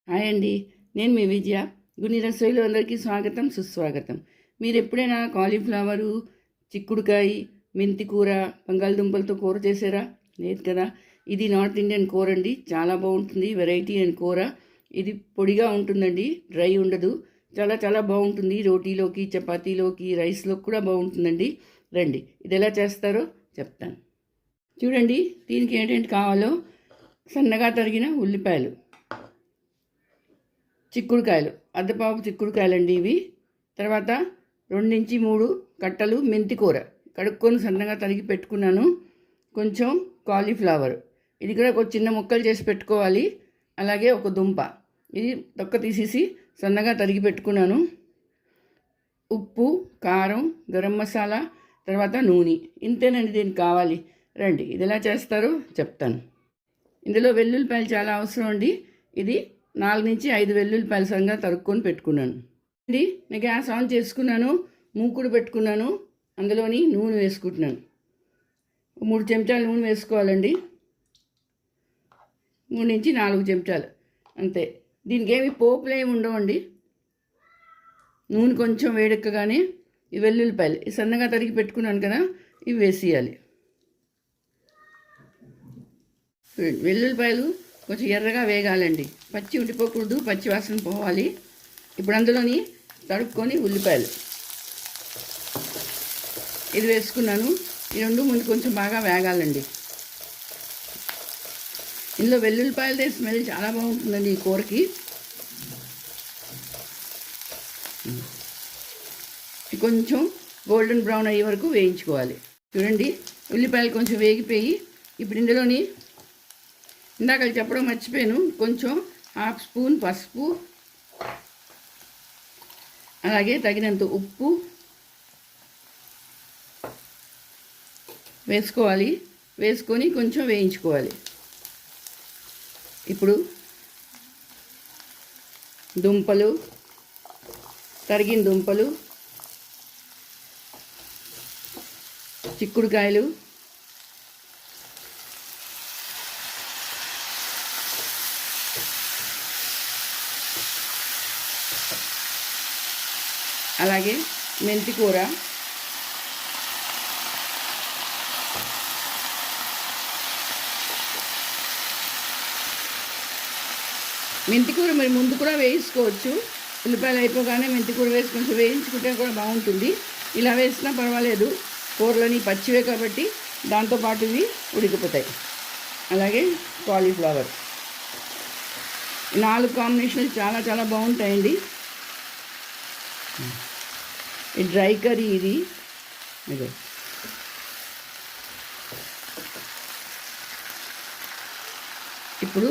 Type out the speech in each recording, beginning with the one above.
Hi అండి, నేను మీ విజయ. గుని రసోయిలో అందరికీ స్వాగతం, సుస్వాగతం. మీరు ఎప్పుడైనా కాలీఫ్లవరు, చిక్కుడుకాయ, మెంతి కూర, బంగాళదుంపలతో కూర చేసారా? లేదు కదా. ఇది నార్త్ ఇండియన్ కూర అండి. చాలా బాగుంటుంది, వెరైటీ అండ్ కూర. ఇది పొడిగా ఉంటుందండి, డ్రై ఉండదు. చాలా చాలా బాగుంటుంది. రోటీలోకి, చపాతీలోకి, రైస్లోకి కూడా బాగుంటుందండి. రండి, ఇది ఎలా చేస్తారో చెప్తాను. చూడండి, దీనికి ఏంటంటే కావాలో సన్నగా తరిగిన ఉల్లిపాయలు, చిక్కుడుకాయలు, అద్దపావు చిక్కుడుకాయలండి ఇవి. తర్వాత 2-3 కట్టలు మెంతి కూర కడుక్కొని సన్నగా తరిగి పెట్టుకున్నాను. కొంచెం కాలీఫ్లవర్, ఇది కూడా ఒక చిన్న ముక్కలు చేసి పెట్టుకోవాలి. అలాగే ఒక దుంప, ఇది తొక్క తీసేసి సన్నగా తరిగి పెట్టుకున్నాను. ఉప్పు, కారం, గరం మసాలా, తర్వాత నూనె. ఇంతేనండి దీనికి కావాలి. రండి, ఇది ఎలా చేస్తారో చెప్తాను. ఇందులో వెల్లుల్లిపాయలు చాలా అవసరం అండి. ఇది 4-5 వెల్లుల్లిపాయలు సన్నగా తరుక్కొని పెట్టుకున్నాను అండి. నేను గ్యాస్ ఆన్ చేసుకున్నాను, మూకుడు పెట్టుకున్నాను. అందులోని నూనె వేసుకుంటున్నాను. 3 చెంచాలు నూనె వేసుకోవాలండి. 3-4 చెంచాలు అంతే. దీనికి ఏమి పోపులు ఏమి ఉండవండి. నూనె కొంచెం వేడెక్కగానే ఈ వెల్లుల్లిపాయలు ఈ సన్నగా తరిగి పెట్టుకున్నాను కదా, ఇవి వేసేయాలి. వెల్లుల్లిపాయలు కొంచెం ఎర్రగా వేగాలండి, పచ్చి ఉండిపోకూడదు, పచ్చి వాసన పోవాలి. ఇప్పుడు అందులోని తడుక్కొని ఉల్లిపాయలు ఇది వేసుకున్నాను. ఈ రెండు ముందు కొంచెం బాగా వేగాలండి. ఇందులో వెల్లుల్లిపాయలదే స్మెల్ చాలా బాగుంటుందండి ఈ కూరకి. కొంచెం గోల్డెన్ బ్రౌన్ అయ్యే వరకు వేయించుకోవాలి. చూడండి, ఉల్లిపాయలు కొంచెం వేగిపోయి ఇప్పుడు ఇందులోని ఇందాక చెప్పడం మర్చిపోయాను, కొంచెం 1/2 స్పూన్ పసుపు, అలాగే తగినంత ఉప్పు వేసుకోవాలి. వేసుకొని కొంచెం వేయించుకోవాలి. ఇప్పుడు దుంపలు, తరిగిన దుంపలు, చిక్కుడుకాయలు, అలాగే మెంతి కూర, మెంతి కూర మీరు ముందు కూడా వేసుకోవచ్చు. ఉల్లిపాయలు అయిపోగానే మెంతి కూర వేసి కొంచెం వేయించుకుంటే కూడా బాగుంటుంది. ఇలా వేసినా పర్వాలేదు, కూరలని పచ్చివే కాబట్టి దాంతోపాటు ఇవి ఉడికిపోతాయి. అలాగే కాలీఫ్లవర్, 4 కాంబినేషన్లు చాలా చాలా బాగుంటాయండి. ఈ డ్రై కర్రీ ఇది. ఇప్పుడు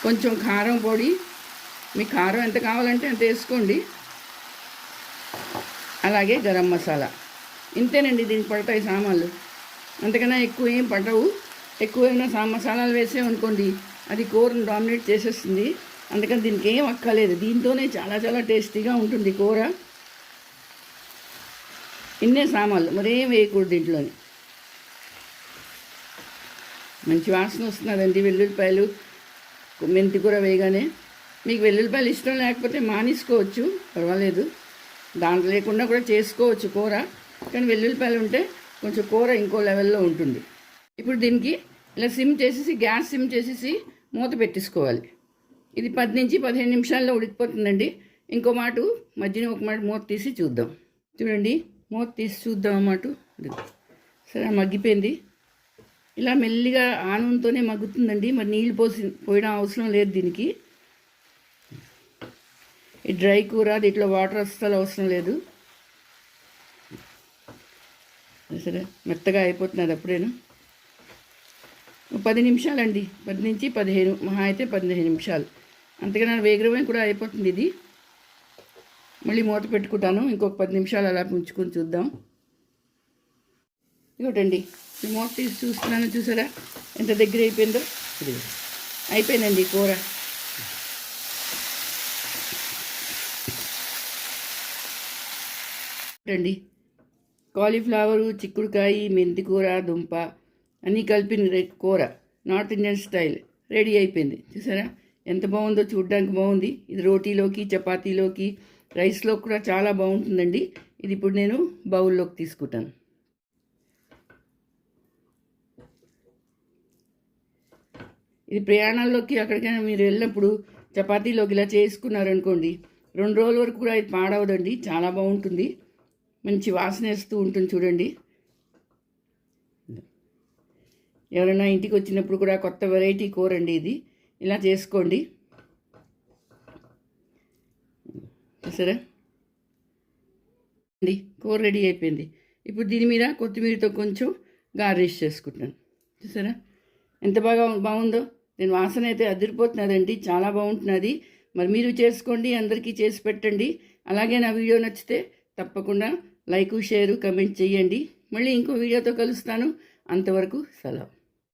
కొంచెం కారం పొడి, మీకు కారం ఎంత కావాలంటే అంత వేసుకోండి. అలాగే గరం మసాలా. ఇంతేనండి దీనికి పడతాయి సామాన్లు, అంతకన్నా ఎక్కువ ఏం పడవు. ఎక్కువైనా మసాలాలు వేసామనుకోండి అది కూరను డామినేట్ చేసేస్తుంది. అందుకని దీనికి ఏం అక్కర్లేదు, దీంతోనే చాలా చాలా టేస్టీగా ఉంటుంది కూర. ఇన్నే సామాన్లు, మరేం వేయకూడదు దీంట్లోని. మంచి వాసన వస్తున్నదండి వెల్లుల్లిపాయలు, మెంతి కూర వేయగానే. మీకు వెల్లుల్లిపాయలు ఇష్టం లేకపోతే మానేసుకోవచ్చు, పర్వాలేదు. దాంట్లో లేకుండా కూడా చేసుకోవచ్చు కూర, కానీ వెల్లుల్లిపాయలు ఉంటే కొంచెం కూర ఇంకో లెవెల్లో ఉంటుంది. ఇప్పుడు దీనికి ఇలా గ్యాస్ సిమ్ చేసేసి మూత పెట్టేసుకోవాలి. ఇది 10-15 నిమిషాల్లో ఉడికిపోతుందండి. ఇంకో మాట మధ్యన ఒక మాట మూత తీసి చూద్దాం. చూడండి, మూత తీసి చూద్దాం అన్నమాట. సరే, మగ్గిపోయింది. ఇలా మెల్లిగా ఆనూనెతోనే మగ్గుతుందండి. మరి నీళ్ళు పోయడం అవసరం లేదు దీనికి. ఈ డ్రై కూర, దీంట్లో వాటర్ అస్సలు అవసరం లేదు. సరే, మెత్తగా అయిపోతున్నది అప్పుడేను. 10 నిమిషాలండి, 10-15, మహా అయితే 15 నిమిషాలు. అంతకన్నా వేగరమే కూడా అయిపోతుంది ఇది. మళ్ళీ మూత పెట్టుకుంటాను, ఇంకొక 10 నిమిషాలు అలా ఉంచుకొని చూద్దాం. ఇదిగోటండి, ఈ మూత తీసి చూస్తున్నాను, చూసారా ఎంత దగ్గర అయిపోయిందో. ఇది అయిపోయిందండి కూర. అండి, కాలీఫ్లవరు, చిక్కుడుకాయ, మెంతి కూర, దుంప అన్నీ కలిపిన కూర, నార్త్ ఇండియన్ స్టైల్. రెడీ అయిపోయింది. చూసారా ఎంత బాగుందో, చూడడానికి బాగుంది. ఇది రోటీలోకి, చపాతీలోకి, రైస్లో కూడా చాలా బాగుంటుందండి. ఇది ఇప్పుడు నేను బౌల్లోకి తీసుకుంటాను. ఇది ప్రయాణాల్లోకి అక్కడికైనా మీరు వెళ్ళినప్పుడు చపాతీలోకి ఇలా చేసుకున్నారనుకోండి, 2 రోజుల వరకు కూడా ఇది పాడవదండి. చాలా బాగుంటుంది, మంచి వాసన వేస్తూ ఉంటుంది. చూడండి, ఎవరైనా ఇంటికి వచ్చినప్పుడు కూడా కొత్త వెరైటీ కూర అండి ఇది. ఇలా చేసుకోండి. సరే అండి, కూర రెడీ అయిపోయింది. ఇప్పుడు దీని మీద కొత్తిమీరతో కొంచెం గార్నిష్ చేసుకుంటాను. చూసారా ఎంత బాగుందో. నేను వాసన అయితే అదిరిపోతున్నదండి, చాలా బాగుంటున్నది. మరి మీరు చేసుకోండి, అందరికీ చేసి పెట్టండి. అలాగే నా వీడియో నచ్చితే తప్పకుండా లైక్, షేరు, కమెంట్ చేయండి. మళ్ళీ ఇంకో వీడియోతో కలుస్తాను. అంతవరకు సెలవు.